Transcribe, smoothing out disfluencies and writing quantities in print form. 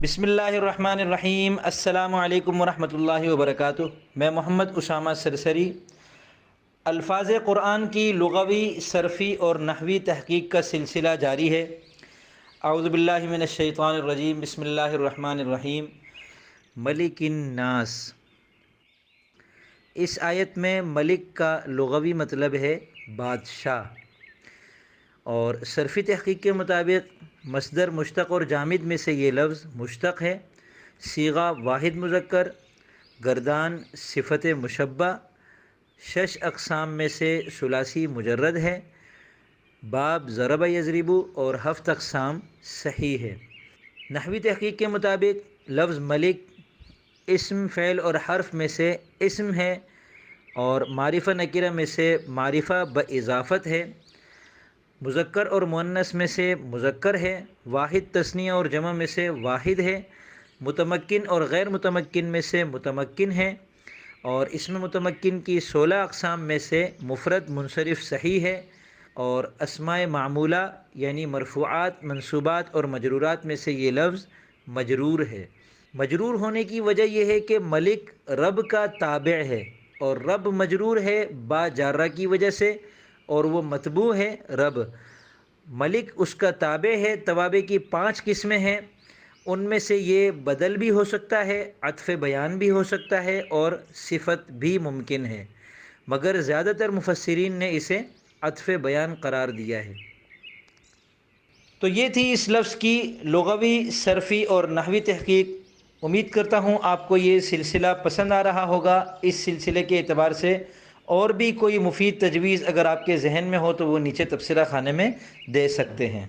بسم اللہ الرحمن الرحیم۔ السلام علیکم ورحمۃ اللہ وبرکاتہ۔ میں محمد اسامہ سرسری الفاظ قرآن کی لغوی، صرفی اور نحوی تحقیق کا سلسلہ جاری ہے۔ اعوذ باللہ من الشیطان الرجیم، بسم اللہ الرحمن الرحیم۔ ملک الناس، اس آیت میں ملک کا لغوی مطلب ہے بادشاہ، اور صرفی تحقیق کے مطابق مصدر مشتق اور جامد میں سے یہ لفظ مشتق ہے۔ صیغہ واحد مذکر، گردان صفت مشبہ، 6 اقسام میں سے ثلاثی مجرد ہے، باب ضرب یضرب اور 7 اقسام صحیح ہے۔ نحوی تحقیق کے مطابق لفظ ملک اسم، فعل اور حرف میں سے اسم ہے، اور معرفہ نکرہ میں سے معرفہ باضافت ہے، مذکر اور مؤنث میں سے مذکر ہے، واحد تثنیہ اور جمع میں سے واحد ہے، متمکن اور غیر متمکن میں سے متمکن ہے، اور اسم متمکن کی 16 اقسام میں سے مفرد منصرف صحیح ہے، اور اسماء معمولہ یعنی مرفوعات، منصوبات اور مجرورات میں سے یہ لفظ مجرور ہے۔ مجرور ہونے کی وجہ یہ ہے کہ ملک رب کا تابع ہے، اور رب مجرور ہے با جارہ کی وجہ سے، اور وہ متبوع ہے رب۔ ملک اس کا تابع ہے۔ توابع کی 5 قسمیں ہیں، ان میں سے یہ بدل بھی ہو سکتا ہے، عطف بیان بھی ہو سکتا ہے، اور صفت بھی ممکن ہے، مگر زیادہ تر مفسرین نے اسے عطف بیان قرار دیا ہے۔ تو یہ تھی اس لفظ کی لغوی، صرفی اور نحوی تحقیق۔ امید کرتا ہوں آپ کو یہ سلسلہ پسند آ رہا ہوگا۔ اس سلسلے کے اعتبار سے اور بھی کوئی مفید تجویز اگر آپ کے ذہن میں ہو تو وہ نیچے تبصرہ خانے میں دے سکتے ہیں۔